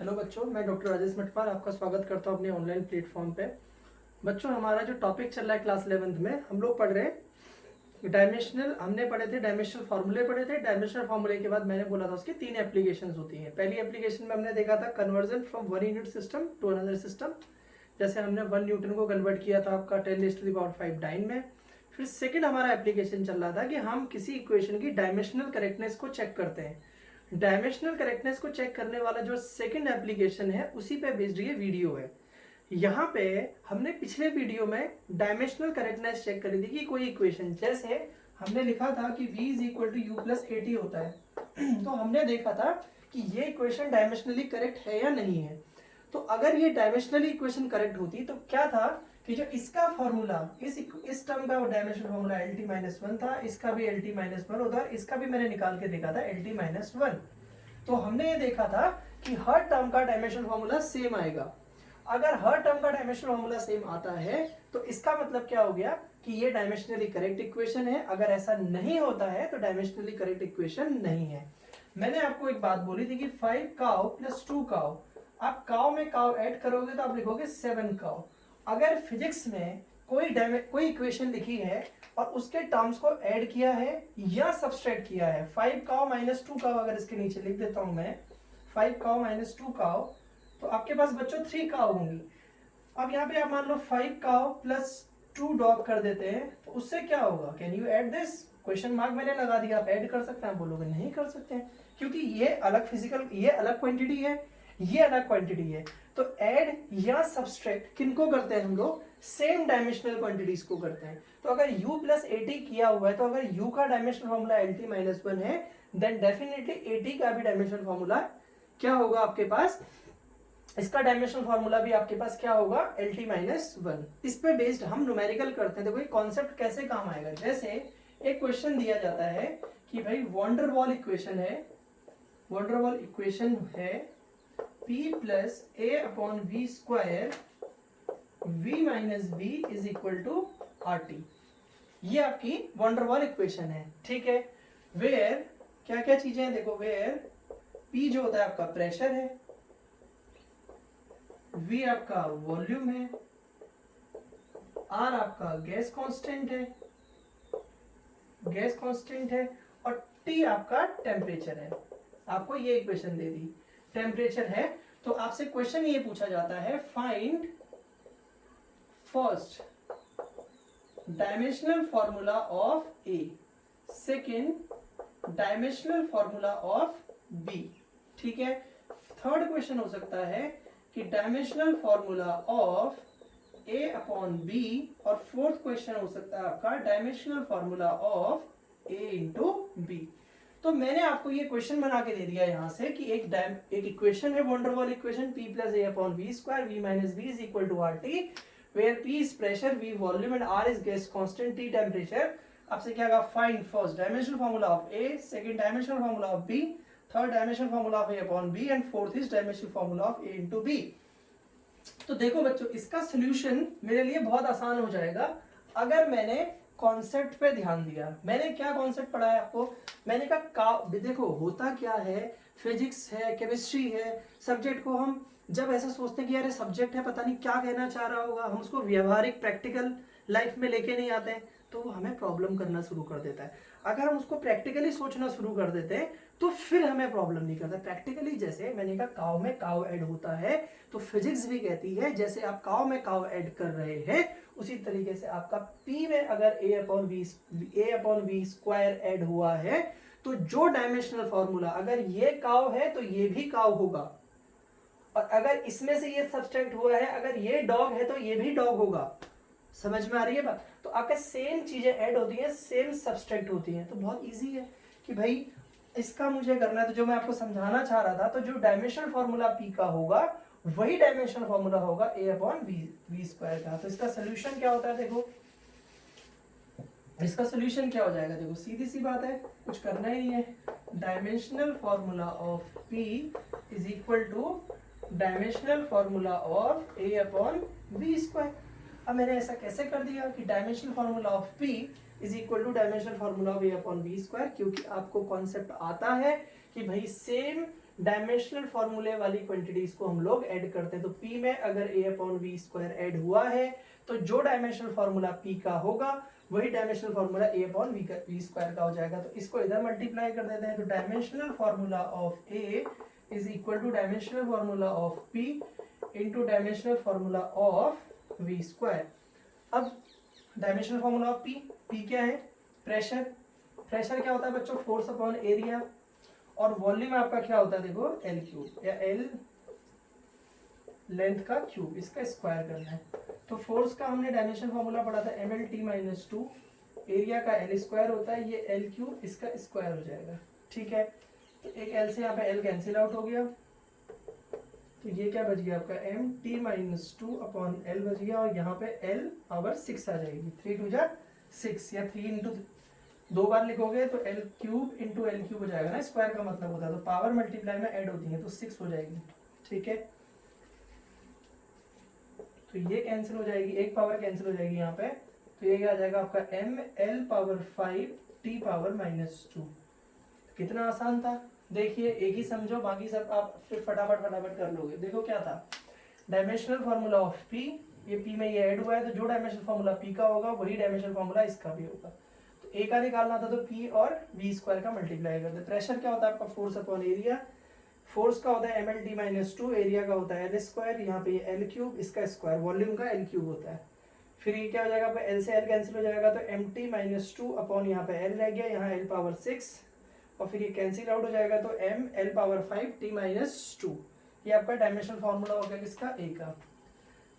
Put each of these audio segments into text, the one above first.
Hello बच्चों, मैं doctor Rajesh मटवार आपका स्वागत करता हूं अपने ऑनलाइन प्लेटफॉर्म पे। बच्चों, हमारा जो टॉपिक चल रहा है क्लास 11th में, हम लोग पढ़ रहे हैं डायमेंशनल। हमने पढ़े थे डायमेंशनल फार्मूले पढ़े थे। डायमेंशनल फार्मूले के बाद मैंने बोला था उसकी 3 एप्लीकेशंस होती हैं। पहली एप्लीकेशन में हमने देखा था conversion from 1 unit system to another system, जैसे हमने 1 न्यूटन को कन्वर्ट किया था आपका 10⁵ डाइन में। फिर सेकेंड हमारा एप्लीकेशन चल रहा था कि हम किसी इक्वेशन की डायमेंशनल करेक्टनेस को चेक करते हैं। डायमेंशनल करेक्टनेस को चेक करने वाला जो सेकंड एप्लीकेशन है उसी पे बेस्ड ये वीडियो है। यहाँ पे हमने पिछले वीडियो में डायमेंशनल करेक्टनेस चेक करी थी कि कोई इक्वेशन, जैसे हमने लिखा था कि v is equal to U plus A T होता है तो हमने देखा था कि ये इक्वेशन डायमेंशनली करेक्ट है या नहीं है। तो अगर ये डायमेंशनली इक्वेशन करेक्ट होती तो क्या था कि जो इसका फॉर्मूला, इस टर्म का डायमेंशनल फॉर्मूला LT-1 था, इसका भी LT-1 होता, इसका भी मैंने निकाल के देखा था LT-1। तो हमने ये देखा था कि हर टर्म का डायमेंशनल फॉर्मूला सेम आएगा। अगर हर टर्म का डायमेंशनल फॉर्मूला सेम आता है तो इसका मतलब क्या हो गया कि ये डायमेंशनली करेक्ट इक्वेशन है। अगर ऐसा नहीं होता है तो डायमेंशनली करेक्ट इक्वेशन नहीं है। मैंने आपको एक बात बोली थी कि 5 काउ प्लस 2 काउ, आप काउ में काउ ऐड करोगे तो आप लिखोगे 7 काउ। अगर फिजिक्स में कोई इक्वेशन लिखी है और उसके टर्म्स को ऐड किया है या सब्सट्रैक्ट किया है, 5 काउ माइनस 2 काउ अगर इसके नीचे लिख देता हूं मैं 5 काउ माइनस 2 काउ, तो आपके पास बच्चों 3 काउ होंगी। अब यहाँ पे आप मान लो 5 काउ प्लस 2 डॉग कर देते हैं तो उससे क्या होगा, can you add this? Question mark मैंने लगा दिया, आप ऐड कर सकते हैं। आप बोलोगे नहीं कर सकते हैं क्योंकि ये अलग फिजिकल, ये अलग क्वांटिटी है, ये अलग क्वांटिटी है। तो ऐड या सब्सट्रैक्ट किनको करते हैं हम लोग? सेम डायमेंशनल क्वांटिटीज को करते हैं। तो अगर u प्लस ए टी किया हुआ है तो अगर u का डायमेंशनल फॉर्मूला LT-1 है देन डेफिनेटली at का भी डायमेंशनल फॉर्मूला क्या होगा आपके पास? इसका डायमेंशनल फॉर्मूला भी आपके पास क्या होगा? LT-1। इस पे बेस्ड हम न्यूमेरिकल करते हैं। देखो ये कॉन्सेप्ट कैसे काम आएगा। जैसे एक क्वेश्चन दिया जाता है कि भाई वॉन्डरवॉल इक्वेशन है, वॉन्डरवॉल इक्वेशन है P plus A upon V square v minus B is equal to R T. ये आपकी वॉन्डरवॉल इक्वेशन है, ठीक है। वेयर क्या क्या चीजें हैं देखो, वेयर P जो होता है आपका प्रेशर है, V आपका वॉल्यूम है, R आपका गैस कांस्टेंट है, गैस कांस्टेंट है, और T आपका टेम्परेचर है। आपको ये इक्वेशन दे दी, टेम्परेचर है। तो आपसे क्वेश्चन ये पूछा जाता है find first dimensional formula of A, second dimensional formula of B, ठीक है। थर्ड क्वेश्चन हो सकता है कि dimensional formula of A upon B, और फोर्थ क्वेश्चन हो सकता है आपका dimensional formula of A into B. तो मैंने आपको ये क्वेश्चन बना के दे दिया यहाँ से कि एक इक्वेशन है van der Waals equation P plus A upon V square v minus B is equal to R T, where P is pressure, V volume and R is gas constant, T temperature. आपसे क्या कहा? Find first dimensional formula of A, second dimensional formula of B, third dimensional formula of A upon B and fourth is dimensional formula of A into B। तो देखो बच्चों, इसका solution मेरे लिए बहुत आसान हो जाएगा अगर मैंने कॉन्सेप्ट पे ध्यान दिया। मैंने क्या कॉन्सेप्ट पढ़ाया आपको? मैंने कहा देखो होता क्या है, फिजिक्स है, केमिस्ट्री है, सब्जेक्ट को हम जब ऐसा सोचते हैं कि यार सब्जेक्ट है, पता नहीं क्या कहना चाह रहा होगा, हम उसको व्यवहारिक प्रैक्टिकल लाइफ में लेके नहीं आते हैं तो वो हमें प्रॉब्लम करना शुरू कर देता है। अगर हम उसको प्रैक्टिकली सोचना शुरू कर देते हैं तो फिर हमें प्रॉब्लम नहीं करता। प्रैक्टिकली जैसे मैंने कहा काव में काव ऐड होता है, तो फिजिक्स भी कहती है जैसे आप काव में काव ऐड कर रहे हैं उसी तरीके से आपका P में अगर ए अपॉन वी स्क्वायर ऐड हुआ है तो जो डायमेंशनल फॉर्मूला, अगर ये काव है तो ये भी काव होगा, और अगर इसमें से ये सब्सट्रैक्ट हुआ है, अगर ये डॉग है तो ये भी डॉग होगा। समझ में आ रही है बात? तो आपके सेम चीजें ऐड होती हैं, सेम सब्सट्रैक्ट होती हैं। तो बहुत इजी है कि भाई इसका मुझे करना है। तो जो मैं आपको समझाना चाह रहा था, तो जो डायमेंशनल फॉर्मूला P का होगा वही डायमेंशनल फॉर्मूला होगा A अपॉन वी स्क्वायर का। तो इसका सोल्यूशन क्या होता है देखो, इसका सोल्यूशन क्या हो जाएगा देखो, सीधी सी बात है, कुछ करना ही नहीं है। Dimensional formula of P is equal to dimensional formula of A upon V square. अब मैंने ऐसा कैसे कर दिया कि dimensional formula of P is equal to dimensional formula of A upon V square, क्योंकि आपको कॉन्सेप्ट आता है कि भाई सेम डायमेंशनल फॉर्मूले वाली क्वांटिटीज को हम लोग ऐड करते हैं। तो P में अगर A upon V square add हुआ है तो जो डायमेंशनल फॉर्मूला P का होगा वही dimensional formula A upon V square का हो जाएगा। तो इसको इधर मल्टीप्लाई कर देते हैं। तो dimensional formula of A is equal to dimensional formula of P into dimensional formula of V square. अब डायमेंशनल फॉर्मूला ऑफ P क्या है? प्रेशर। प्रेशर क्या होता है बच्चों? Force upon area. और वॉल्यूम आपका क्या होता है? देखो एल क्यूब या एल लेंथ का क्यूब, इसका स्क्वायर करना है। तो फोर्स का हमने डायमेंशन फॉर्मूला पढ़ा था mlt-2, एरिया का एल स्क्वायर होता है, ये एल क्यूब इसका स्क्वायर हो जाएगा। ठीक है, तो एक एल से यहाँ पे एल कैंसिल आउट हो गया, तो ये क्या बच गया आपका mt-2 अपॉन एल बच गया, और यहाँ पे एल पावर 6 आ जाएगी। 3 2 जा 6 या 3 इंटू 2 बार लिखोगे तो L cube into L cube हो जाएगा ना, स्क्वायर का मतलब होता है। तो पावर मल्टीप्लाई में ऐड होती है तो 6 हो जाएगी। ठीक है, तो ये कैंसिल हो जाएगी, एक पावर कैंसिल हो जाएगी यहाँ पे, तो ये आ जाएगा आपका M L power 5 T power -2। कितना आसान था, देखिए एक ही समझो, बाकी सब आप फिर फटाफट कर लोगे। देखो क्या था, डायमेंशनल फॉर्मूला ऑफ पी, ये पी में ये ऐड हुआ है, तो जो डायमेंशनल फॉर्मूला पी का होगा वही डायमेंशनल फॉर्मूला इसका भी होगा। तो ए का निकालना था तो पी और वी स्क्वायर का मल्टीप्लाई कर दे। प्रेशर क्या होता है आपका? Force upon area. फोर्स का होता है mlt-2, एरिया का होता है एल स्क्वायर, यहाँ पे एल क्यूब, इसका स्क्वायर, वॉल्यूम का एल क्यूब होता है। फिर ये क्या हो जाएगा आपका? एल से एल कैंसिल हो जाएगा, तो mt-2 अपॉन यहाँ पे एल रह गया, यहाँ एल पावर 6, और फिर ये कैंसिल आउट हो जाएगा, तो m l पावर 5 t-2। ये आपका डायमेंशनल फॉर्मूला हो गया किसका? ए का।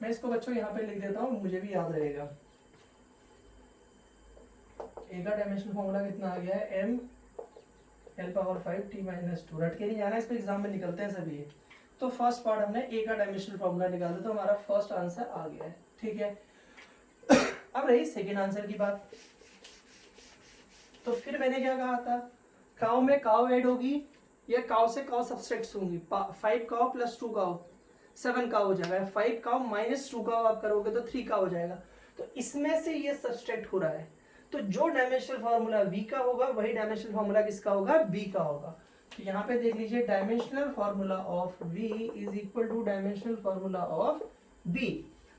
मैं इसको बच्चों यहाँ पे लिख देता हूँ, मुझे भी याद रहेगा। ए का डायमेंशनल फॉर्मूला कितना आ गया है? m l power 5 t-2। रट के नहीं जाना, इस पे एग्जाम में निकलते हैं सभी। तो फर्स्ट पार्ट हमने ए का डायमेंशनल फॉर्मूला निकाला, तो हमारा फर्स्ट आंसर आ गया है। ठीक है, अब रही सेकेंड आंसर की बात। तो फिर मैंने क्या कहा था, काव में काव ऐड होगी या काव से काव सब्सट्रैक्ट होंगी। 5 काव प्लस 2 काव 7 काव हो जाएगा, 5 काव माइनस 2 काव आप करोगे तो 3 काव हो जाएगा। तो इसमें से ये सब्सट्रैक्ट हो रहा है, तो जो डायमेंशनल फॉर्मूला v का होगा वही डायमेंशनल फॉर्मूला किसका होगा? b का होगा। तो यहाँ पे देख लीजिए, dimensional formula of v is equal to dimensional formula of b।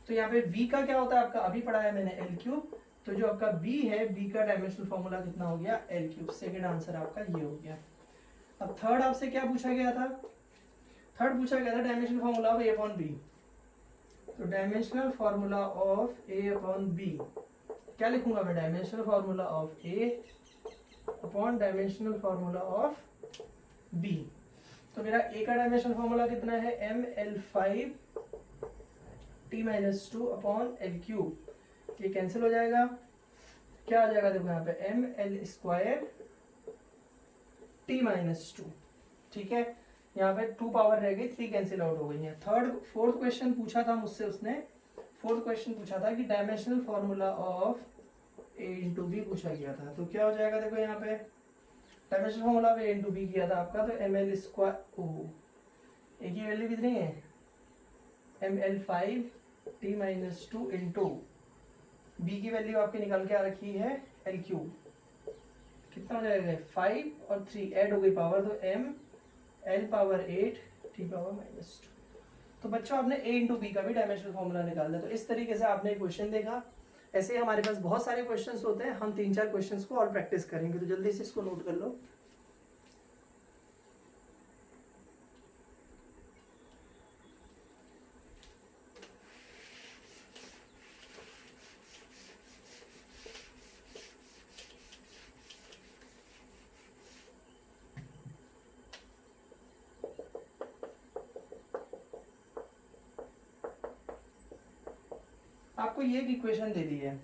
तो यहाँ पे v का क्या होता है आपका? अभी पढ़ा है मैंने l क्यूब, तो जो आपका b है, b का डायमेंशनल फॉर्मूला कितना हो गया? l cube. सेकेंड आंसर आपका ये हो गया। अब थर्ड आपसे क्या पूछा गया था? थर्ड पूछा गया था dimensional formula of a upon b। तो dimensional formula of a upon b क्या लिखूंगा मैं? Dimensional formula of A upon dimensional formula of B. तो मेरा ए का डायमेंशनल फॉर्मूला कितना है? ml5 t-2 upon L cube. ये कैंसिल हो जाएगा, क्या आ जाएगा? देखो यहाँ पे ml स्क्वायर t-2। ठीक है, यहाँ पे 2 पावर रह गई, 3 कैंसिल आउट हो गई है। फोर्थ क्वेश्चन पूछा था मुझसे उसने, फोर्थ क्वेश्चन पूछा था कि dimensional formula of a into B पूछा गया था। तो क्या हो जाएगा? देखो यहाँ पे dimensional formula of a into B किया था आपका, तो ml स्क्वायर, ए की वैल्यू कितनी है? ml5 t-2 इंटू बी की वैल्यू आपकी निकाल के आ रखी है एल क्यूब। कितना हो जाएगा? 5 और 3 ऐड हो गई पावर, तो m l power 8 t power -2। तो बच्चों आपने a इंटू बी का भी डायमेंशनल फॉर्मूला निकाल दिया। तो इस तरीके से आपने क्वेश्चन देखा। ऐसे ही हमारे पास बहुत सारे क्वेश्चंस होते हैं, हम 3-4 क्वेश्चंस को और प्रैक्टिस करेंगे, तो जल्दी से इसको नोट कर लो। आपको ये एक इक्वेशन दे दी है,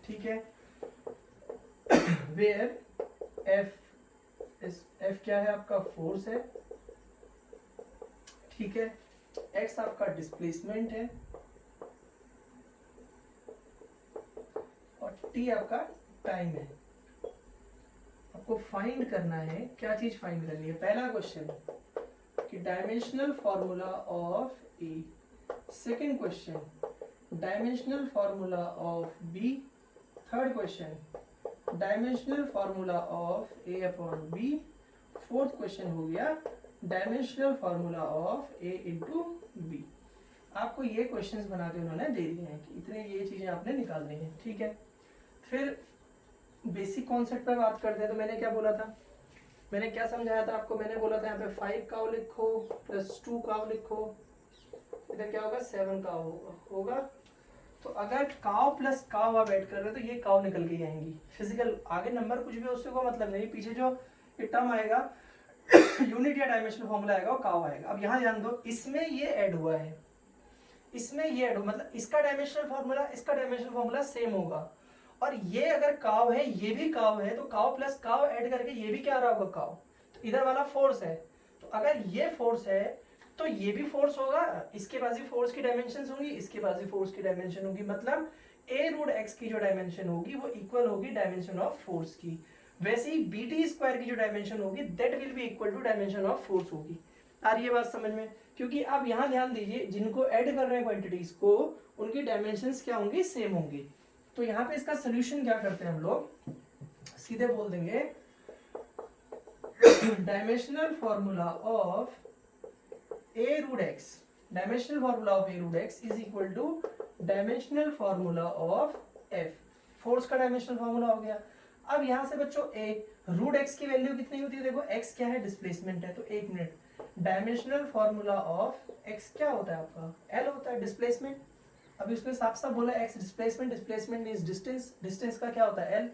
ठीक है, वेयर एफ क्या है आपका? फोर्स है, ठीक है, एक्स आपका डिस्प्लेसमेंट है, और टी आपका टाइम है। आपको फाइंड करना है, क्या चीज फाइंड करनी है? पहला क्वेश्चन कि dimensional formula of A, second question dimensional formula of B, third question dimensional formula of A upon B, fourth question हो गया dimensional formula of A into B. आपको ये क्वेश्चंस बना के उन्होंने दे दिए हैं कि इतने ये चीजें आपने निकालनी है, ठीक है। फिर बेसिक कॉन्सेप्ट पर बात करते हैं। तो मैंने क्या बोला था, मैंने क्या समझाया था आपको, मैंने बोला था यहाँ पे 5 काव लिखो प्लस 2 काव लिखो, इधर क्या होगा 7 काव होगा। तो अगर काव प्लस काव आप ऐड कर रहे हो तो ये काव निकल के आएंगी फिजिकल, आगे नंबर कुछ भी उससे को मतलब नहीं, पीछे जो ये टर्म आएगा यूनिट या डायमेंशनल फॉर्मूला आएगा वो काव आएगा। अब यहाँ ध्यान दो, इसमें ये ऐड हुआ है, इसमें ये ऐड हुआ, मतलब इसका डायमेंशनल फॉर्मूला इसका डायमेंशनल फॉर्मूला सेम होगा। और ये अगर काव है ये भी काव है, तो काव प्लस काव ऐड करके ये भी क्या आ रहा होगा काव। तो इधर वाला फोर्स है, तो अगर ये फोर्स है तो ये भी फोर्स होगा, इसके पास भी फोर्स की डायमेंशन होंगी, इसके पास भी फोर्स की डायमेंशन होगी, मतलब a रूट x की जो डायमेंशन होगी वो इक्वल होगी डायमेंशन ऑफ फोर्स की। वैसे ही bt स्क्वायर की जो डायमेंशन होगी that will be equal to dimension of force होगी। आ रही है बात समझ में? क्योंकि अब यहाँ ध्यान दीजिए, जिनको ऐड कर रहे हैं क्वांटिटीज को उनकी डायमेंशंस क्या होंगी, सेम होंगी। तो यहाँ पे इसका सोल्यूशन क्या करते हैं हम लोग, सीधे बोल देंगे dimensional formula of a root x, dimensional formula of a root x is equal to dimensional formula of f। Force का डायमेंशनल फॉर्मूला हो गया। अब यहाँ से बच्चों a रूट x की वैल्यू कितनी होती है, देखो x क्या है, डिस्प्लेसमेंट है, तो एक minute, dimensional formula of x क्या होता है आपका, l होता है डिस्प्लेसमेंट। अभी उसने साफ साफ बोला x displacement, displacement means distance, distance का क्या होता है l।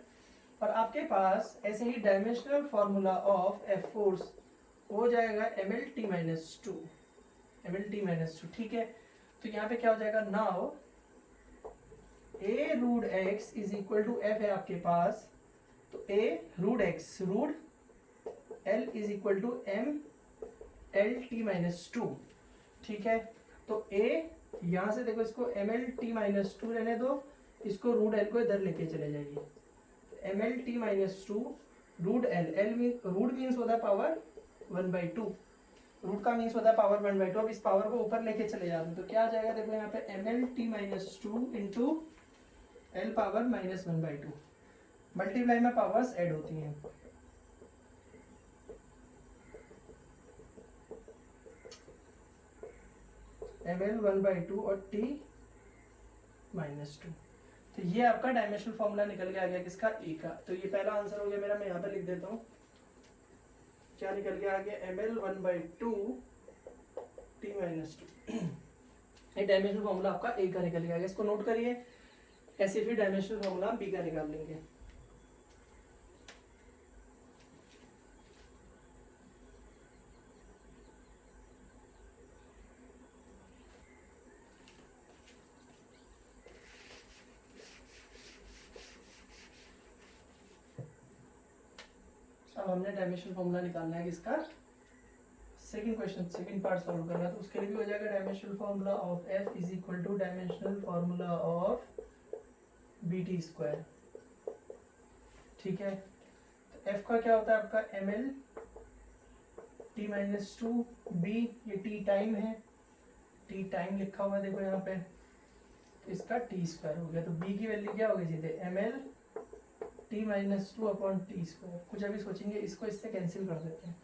और आपके पास ऐसे ही dimensional formula of f force हो जाएगा mlt-2, mlt-2, ठीक है। तो यहाँ पे क्या हो जाएगा, now a root x is equal to f है आपके पास, तो a root x root l is equal to m lt-2, ठीक है। तो a यहाँ से देखो इसको mlt-2 रहने दो, इसको रूट l को इधर लेके चले जाइए, mlt-2 root l, root means होता है पावर 1/2, रूट का मीन्स होता है पावर 1/2। अब इस पावर को ऊपर लेके चले जाते हैं तो क्या आ जाएगा, देखो यहाँ पे mlt-2 into l power -1/2, multiply में पावर्स ऐड होती हैं। ml 1/2 और t -2, तो ये आपका डायमेंशनल फॉर्मूला निकल के आ गया किसका, ए का। तो ये पहला आंसर हो गया मेरा, मैं यहाँ पे लिख देता हूँ, क्या निकल के आ गया, ml 1/2 t -2। ये डायमेंशनल फॉर्मूला आपका ए का निकल के आ गया, इसको नोट करिए। ऐसे फिर डायमेंशनल फॉर्मूला बी का निकाल लेंगे। अब हमने डायमेंशनल फॉर्मूला निकालना है किसका, second question, second part solve करना है, तो उसके लिए भी हो जाएगा dimensional formula of f is equal to dimensional formula of bt square, ठीक है। तो f का क्या होता है आपका ml t-2, b ये t टाइम है, t टाइम लिखा हुआ है देखो यहाँ पे, तो इसका t स्क्वायर हो गया। तो b की वैल्यू क्या होगी सीधे ml t-2 upon t square. कुछ अभी सोचेंगे, इसको इससे कैंसिल कर देते हैं,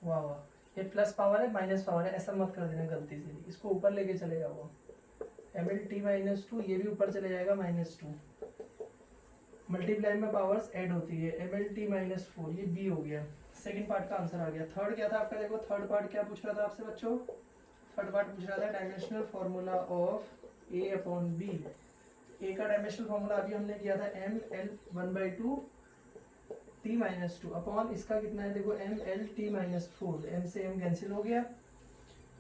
वाह वाह, ये प्लस पावर है माइनस पावर है, ऐसा मत कर देना गलती से, इसको ऊपर लेके चले जाओ, ml t-2 ये भी ऊपर चले जाएगा -2, मल्टीप्लाई में पावर्स ऐड होती है, ml t-4 ये b हो गया। सेकंड पार्ट का आंसर आ गया। थर्ड क्या था आपका, देखो थर्ड पार्ट क्या पूछ रहा था आपसे बच्चों, थर्ड पार्ट पूछ रहा था dimensional formula of a upon b। a का डायमेंशनल फॉर्मूला अभी हमने किया था ml 1/2 t-2 अपॉन इसका कितना है, देखो ml t-4, m से m कैंसिल हो गया,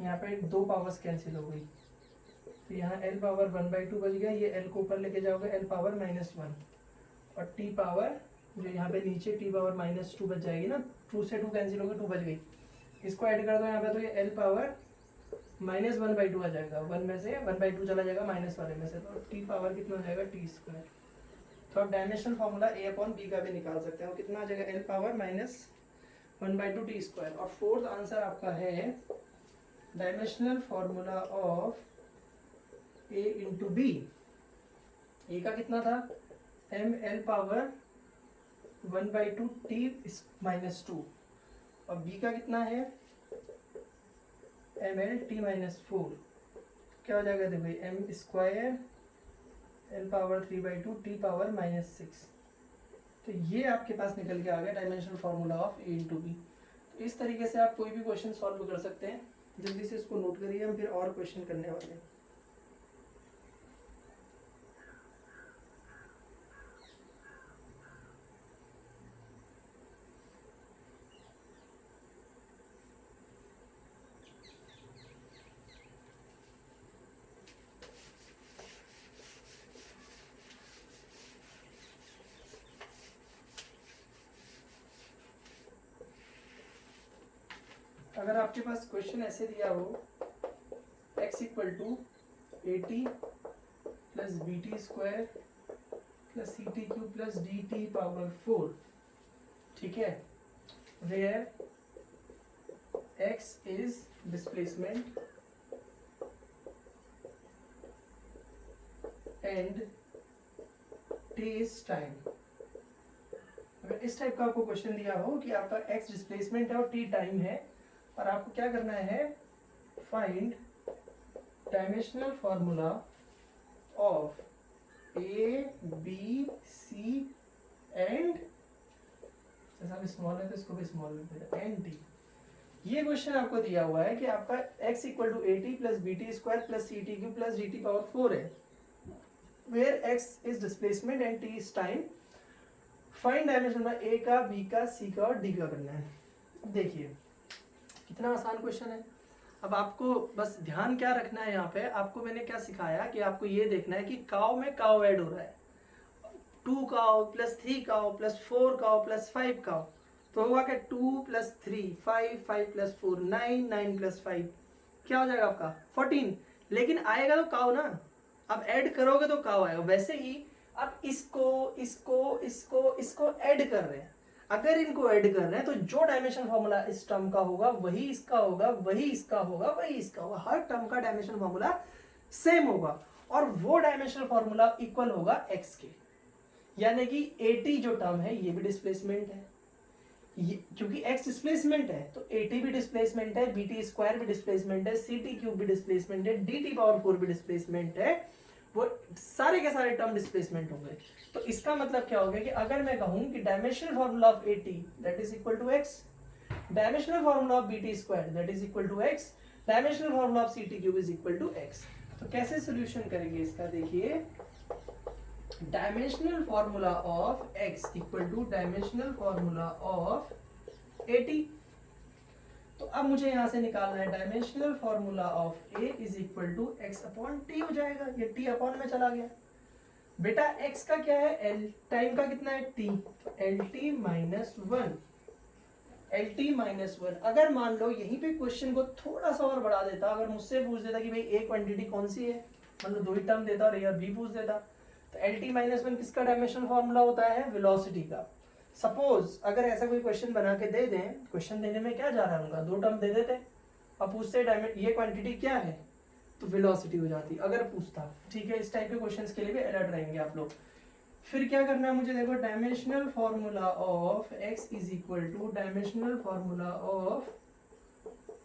यहाँ पे दो पावर्स कैंसिल हो गई, तो यहाँ l पावर 1/2 बच गया, ये l को ऊपर लेके जाओगे l पावर -1, और t पावर जो यहाँ पे नीचे t पावर -2 बच जाएगी ना, 2 से 2 कैंसिल हो गई, 2 बच गई, इसको ऐड कर दो यहाँ पे, तो ये l पावर -1/2 आ जाएगा, 1 में से 1/2 चला जाएगा माइनस वाले में से, तो t पावर कितना हो जाएगा t स्क्वायर। तो आप dimensional formula a upon b का भी निकाल सकते हैं, कितना आ जाएगा l पावर -1/2 t स्क्वायर। और फोर्थ आंसर आपका है dimensional formula of a into B. a का कितना था, ml पावर 1/2 t -2, और b का कितना है ml/t-4 क्या हो जाएगा, देखो m² L⁻³ t⁻⁻6। तो ये आपके पास निकल के आ गया dimensional formula of A into B. तो इस तरीके से आप कोई भी क्वेश्चन सॉल्व कर सकते हैं। जल्दी से इसको नोट करिए, हम फिर और क्वेश्चन करने वाले हैं। अगर आपके पास क्वेश्चन ऐसे दिया हो x = AT plus BT² plus CT³ plus DT⁻4, ठीक है, where x is displacement and t is time. अगर इस टाइप का आपको क्वेश्चन दिया हो कि आपका x डिस्प्लेसमेंट है और t टाइम है, और आपको क्या करना है, find dimensional formula of A, B, C and, जैसा स्मॉल है तो इसको भी स्मॉल लिख देना, एंड D। ये क्वेश्चन आपको दिया हुआ है कि आपका x = AT plus BT² plus CT³ plus DT⁻4 है, where x is displacement and t is time. Find dimension A का, B का, C का और D का करना है। देखिए कितना आसान क्वेश्चन है। अब आपको बस ध्यान क्या रखना है, यहाँ पे आपको मैंने क्या सिखाया कि आपको ये देखना है कि काव में काव ऐड हो रहा है, 2 काव प्लस 3 काव प्लस 4 काव प्लस 5 काव, तो होगा क्या 2 + 3 5, 5 + 4 9, 9 + 5 क्या हो जाएगा आपका 14। लेकिन आएगा तो काव ना, अब ऐड करोगे तो काव आएगा। वैसे ही अब इसको इसको इसको इसको ऐड कर रहे हैं, अगर इनको ऐड कर रहे हैं तो जो डायमेंशन फॉर्मूला इस टर्म का होगा वही इसका होगा, वही इसका होगा, वही इसका होगा। हर टर्म का डायमेंशन फॉर्मूला सेम होगा और वो डायमेंशनल फॉर्मूला इक्वल होगा x के। यानी कि AT जो टर्म है ये भी डिस्प्लेसमेंट है, क्योंकि x डिस्प्लेसमेंट है तो AT भी डिस्प्लेसमेंट है, BT² भी डिस्प्लेसमेंट है, CT³ भी डिस्प्लेसमेंट है, DT⁻4 भी डिस्प्लेसमेंट है, वो सारे के सारे टर्म डिस्प्लेसमेंट होंगे। तो इसका मतलब क्या हो गया कि अगर मैं कहूं कि dimensional formula of AT that is equal to x, dimensional formula of BT² that is equal to x, dimensional formula of CT³ is equal to x। तो कैसे सॉल्यूशन करेंगे इसका, देखिए dimensional formula of x equal to dimensional formula of AT। तो अब मुझे यहां से निकालना है dimensional formula of A is equal to x/t हो जाएगा, ये t अपॉन में चला गया। बेटा x का क्या है l, टाइम का कितना है t, तो lt - 1, lt - 1। अगर मान लो यहीं पे क्वेश्चन को थोड़ा सा और बढ़ा देता, अगर मुझसे पूछ देता कि भाई एक क्वांटिटी कौन सी है, मतलब 2 ही टर्म देता और या b पूछ देता, तो lt - 1 किसका डायमेंशनल फार्मूला होता है, वेलोसिटी का। सपोज अगर ऐसा कोई क्वेश्चन बना के दे दें, क्वेश्चन देने में क्या जा रहा है उनका, 2 टर्म दे देते, अब पूछते ये क्वांटिटी क्या है, तो वेलोसिटी हो जाती अगर पूछता। ठीक है, इस टाइप के क्वेश्चंस के लिए भी अलर्ट रहेंगे आप लोग। फिर क्या करना है मुझे, देखो dimensional formula of x is equal to dimensional formula of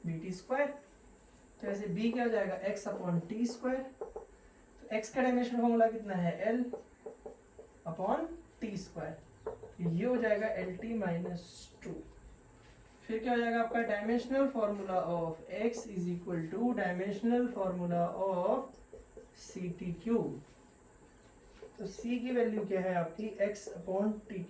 BT²। तो ऐसे b क्या हो जाएगा x/t²। तो x का डायमेंशनल फार्मूला कितना है l/t², ये हो जाएगा lt - 2। फिर क्या हो जाएगा आपका dimensional formula of x is equal to dimensional formula of CT³। तो c की वैल्यू क्या है आपकी x/t³।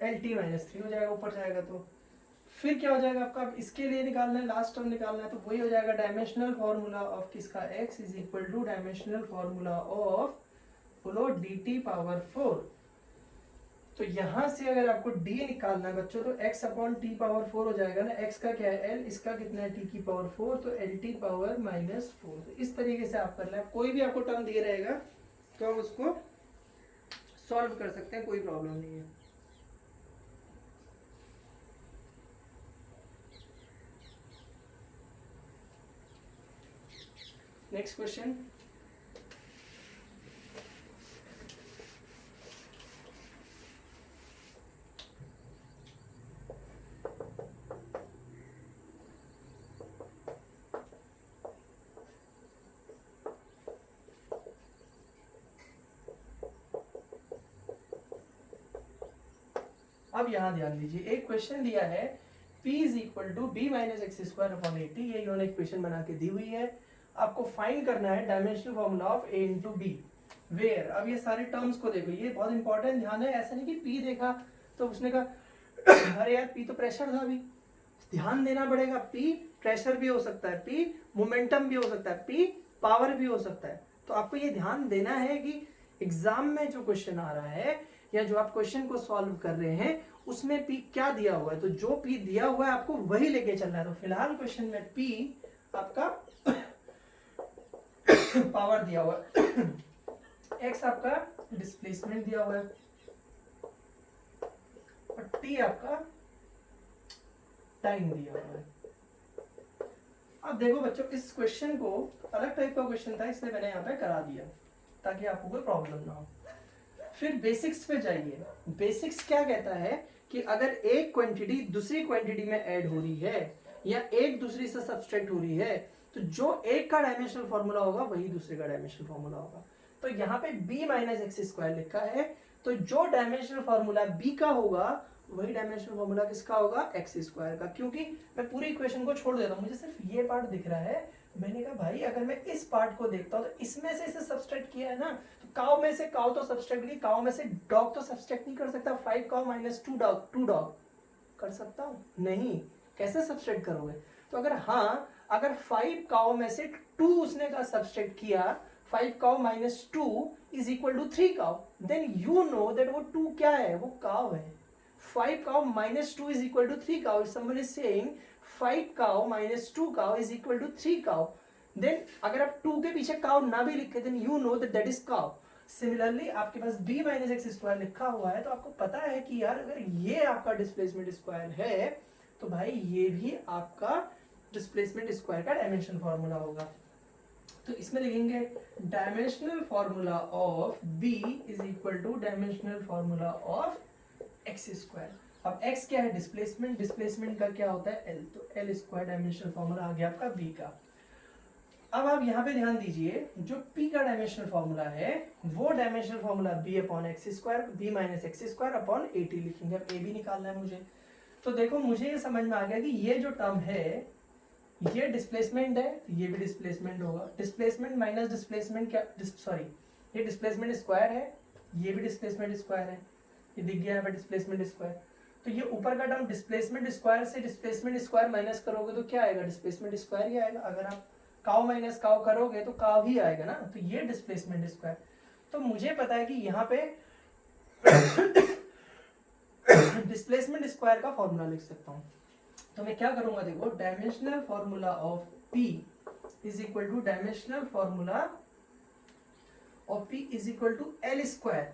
lt - 3 हो जाएगा, ऊपर जाएगा तो फिर क्या हो जाएगा आपका, इसके लिए निकालना है, लास्ट टर्म निकालना है, तो वही हो जाएगा डायमेंशनल फार्मूला ऑफ किसका x is equal to dimensional formula of बोलो DT⁻4। तो यहां से अगर आपको d निकालना है बच्चों, तो x/t⁻4 हो जाएगा ना, x का क्या है l, इसका कितना है t⁻4, तो lt⁻⁻4। तो इस तरीके से आप करना है, कोई भी आपको टर्म दिए रहेगा तो आप उसको सॉल्व कर सकते हैं, कोई प्रॉब्लम नहीं है। नेक्स्ट क्वेश्चन, अब यहाँ ध्यान दीजिए, एक क्वेश्चन दिया है p is equal to B minus X square upon 80, ये इन्होंने इक्वेशन बना के दी हुई है। आपको फाइंड करना है dimensional formula of a into B where. अब ये सारे टर्म्स को देखो, ये बहुत इंपॉर्टेंट ध्यान है। ऐसा नहीं कि p देखा तो उसने कहा अरे यार p तो प्रेशर था, भी ध्यान देना पड़ेगा। p प्रेशर भी हो सकता है, p मोमेंटम भी हो सकता है, p पावर भी हो सकता है। तो आपको ये ध्यान देना है कि एग्जाम में जो क्वेश्चन आ रहा है या जो आप क्वेश्चन को सॉल्व कर रहे हैं उसमें p क्या दिया हुआ है, तो जो p दिया हुआ है आपको वही लेके चलना है। तो फिलहाल क्वेश्चन में p आपका पावर दिया हुआ है, x आपका डिस्प्लेसमेंट दिया हुआ है और t आपका टाइम दिया हुआ है। अब देखो बच्चों, इस क्वेश्चन को अलग टाइप का क्वेश्चन था इसलिए मैंने यहाँ पे करा दिया ताकि आपको कोई प्रॉब्लम ना हो। फिर बेसिक्स पे जाइए। बेसिक्स क्या कहता है कि अगर एक क्वांटिटी दूसरी क्वांटिटी में ऐड हो रही है या एक दूसरी से सब्सट्रैक्ट हो रही है तो जो एक का डायमेंशनल फॉर्मूला होगा वही दूसरे का डायमेंशनल फॉर्मूला होगा। तो यहाँ पे b माइनस एक्स स्क्वायर लिखा है, तो जो डायमेंशनल फॉर्मूला b का होगा वही डायमेंशनल फॉर्मूला किसका होगा, एक्स स्क्वायर का। क्योंकि मैं पूरी इक्वेशन को छोड़ देता हूँ, मुझे सिर्फ ये पार्ट दिख रहा है। मैंने कहा भाई अगर मैं इस पार्ट को देखता हूँ तो इसमें से इसे सब्सट्रैक्ट किया है ना, तो काउ में से काउ तो सब्सट्रैक्ट की, काउ में से डॉग तो सब्सट्रैक्ट नहीं कर सकता। 5 काउ माइनस 2 डॉग, 2 डॉग कर सकता हूँ? नहीं। कैसे सब्सट्रैक्ट करोगे? तो अगर हाँ, अगर 5 काउ में से 2 उसने का सब्सट्रैक्ट किया, 5 काउ माइनस 2 इज इक्वल टू 3 काउ, देन यू नो दैट वो 2 क्या है, वो काउ है। 5 cow minus 2 is equal to 3 cow. If someone is saying 5 cow minus 2 cow is equal to 3 cow, then अगर आप 2 के पीछे cow ना भी लिखे then you know that that is cow. Similarly आपके पास b minus x स्क्वायर लिखा हुआ है तो आपको पता है कि यार अगर ये आपका डिस्प्लेसमेंट स्क्वायर है तो भाई ये भी आपका डिस्प्लेसमेंट स्क्वायर का डायमेंशन फॉर्मूला होगा। तो इसमें लिखेंगे dimensional formula of b is equal to dimensional formula of x square. अब x क्या है, डिस्प्लेसमेंट, डिस्प्लेसमेंट का क्या होता है l, तो l स्क्वायर डायमेंशनल फॉर्मूला आ गया आपका b का। अब आप यहाँ पे ध्यान दीजिए, जो p का डायमेंशनल फॉर्मूला है वो dimensional formula b upon x square, b minus X square upon 80 लिखेंगे। अब a भी निकालना है मुझे। तो देखो मुझे ये समझ में आ गया कि ये जो टर्म है ये डिस्प्लेसमेंट है, तो ये भी डिस्प्लेसमेंट होगा। डिस्प्लेसमेंट माइनस डिस्प्लेसमेंट क्या, सॉरी ये डिस्प्लेसमेंट स्क्वायर है, ये भी डिस्प्लेसमेंट स्क्वायर है, ये दिख गया है डिस्प्लेसमेंट स्क्वायर। तो ये ऊपर का टर्म डिस्प्लेसमेंट स्क्वायर से डिस्प्लेसमेंट स्क्वायर माइनस करोगे तो क्या आएगा, डिस्प्लेसमेंट स्क्वायर ही आएगा। अगर आप काउ माइनस काउ करोगे तो काउ ही आएगा ना, तो ये डिस्प्लेसमेंट स्क्वायर। तो मुझे पता है कि यहाँ पे डिस्प्लेसमेंट स्क्वायर का फॉर्मूला लिख सकता हूँ। तो मैं क्या करूंगा, देखो dimensional formula of p is equal to dimensional formula of p is equal to L square.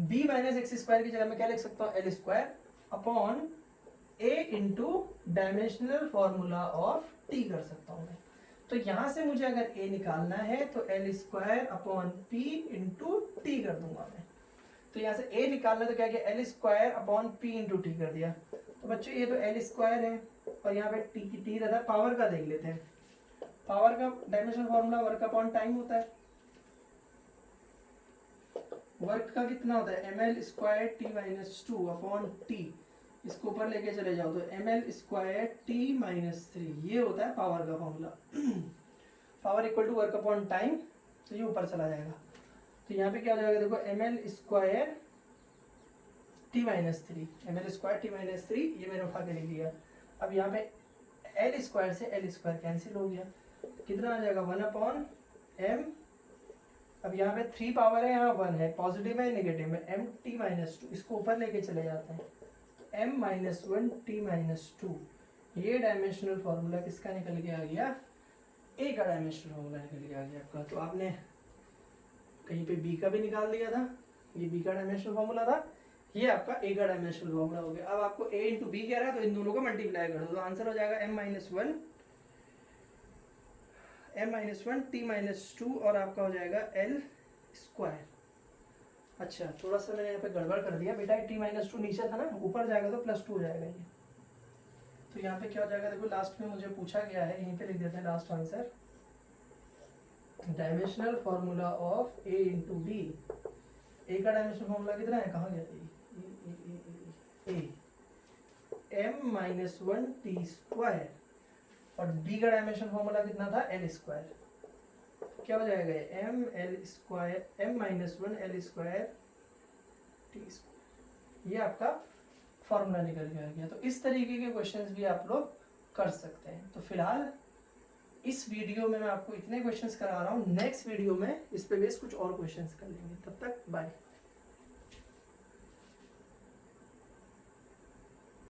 b minus X square की जगह मैं क्या लिख सकता हूँ, L square upon a into dimensional formula of t कर सकता हूँ मैं। तो यहां से मुझे अगर a निकालना है तो L square upon p into T कर दूंगा मैं। तो यहाँ से a निकालना तो क्या किया, L square upon p into T कर दिया। तो बच्चों ये तो एल स्क्वायर है और यहाँ पे टी रहता है। पावर का देख लेते हैं, पावर का dimensional formula work upon time होता है। वर्क का कितना होता है, M L square T minus 2 upon T. इसको ऊपर लेके चले जाओ तो M L square T minus 3, ये होता है पावर का formula. Power equal to work upon time, तो ये ऊपर चला जाएगा। तो यहाँ पे क्या हो जाएगा, देखो M L square T minus 3, M L square T minus 3, ये मैंने उठा के लिख दिया। अब यहाँ पे एल स्क्वायर से एल स्क्वायर कैंसिल हो गया, कितना आ जाएगा 1 अपॉन एम। अब यहाँ पे 3 पावर है, यहाँ 1 है, पॉजिटिव है नेगेटिव में, एम टी माइनस 2, इसको ऊपर लेके चले जाते हैं, एम माइनस 1 टी माइनस 2। ये डायमेंशनल फॉर्मूला किसका निकल के आ गया, ए का डायमेंशनल फॉर्मूला निकल के आ गया आपका। तो आपने कहीं पे बी का भी निकाल दिया था, ये बी का डायमेंशनल फॉर्मूला था, ये आपका ए का डायमेंशनल फॉर्मूला हो गया। अब आपको ए इंटू बी कह रहा है तो इन दोनों को मल्टीप्लाई कर दो, तो आंसर हो जाएगा एम माइनस 1 टी माइनस 2 और आपका हो जाएगा एल स्क्वायर। अच्छा थोड़ा सा मैंने यहाँ पे गड़बड़ कर दिया बेटा, टी माइनस 2 नीचे था ना, ऊपर जाएगा तो प्लस 2 हो जाएगा ये। तो यहाँ पे क्या हो जाएगा, देखो लास्ट में मुझे पूछा गया है, यहीं पे लिख देते हैं last answer, dimensional formula of A into B. A का डायमेंशनल फॉर्मूला कितना है, कहाँ गया A, m minus 1 T square, और b का डायमेंशन फॉर्मूला कितना था, l स्क्वायर, क्या हो जाएगा m l square m minus 1 l square T square, ये आपका फॉर्मूला निकल के आ गया। तो इस तरीके के क्वेश्चंस भी आप लोग कर सकते हैं। तो फिलहाल इस वीडियो में मैं आपको इतने क्वेश्चंस करा रहा हूँ, नेक्स्ट वीडियो में इस पे बेस कुछ और क्वेश्चंस कर लेंगे। तब तक बाय।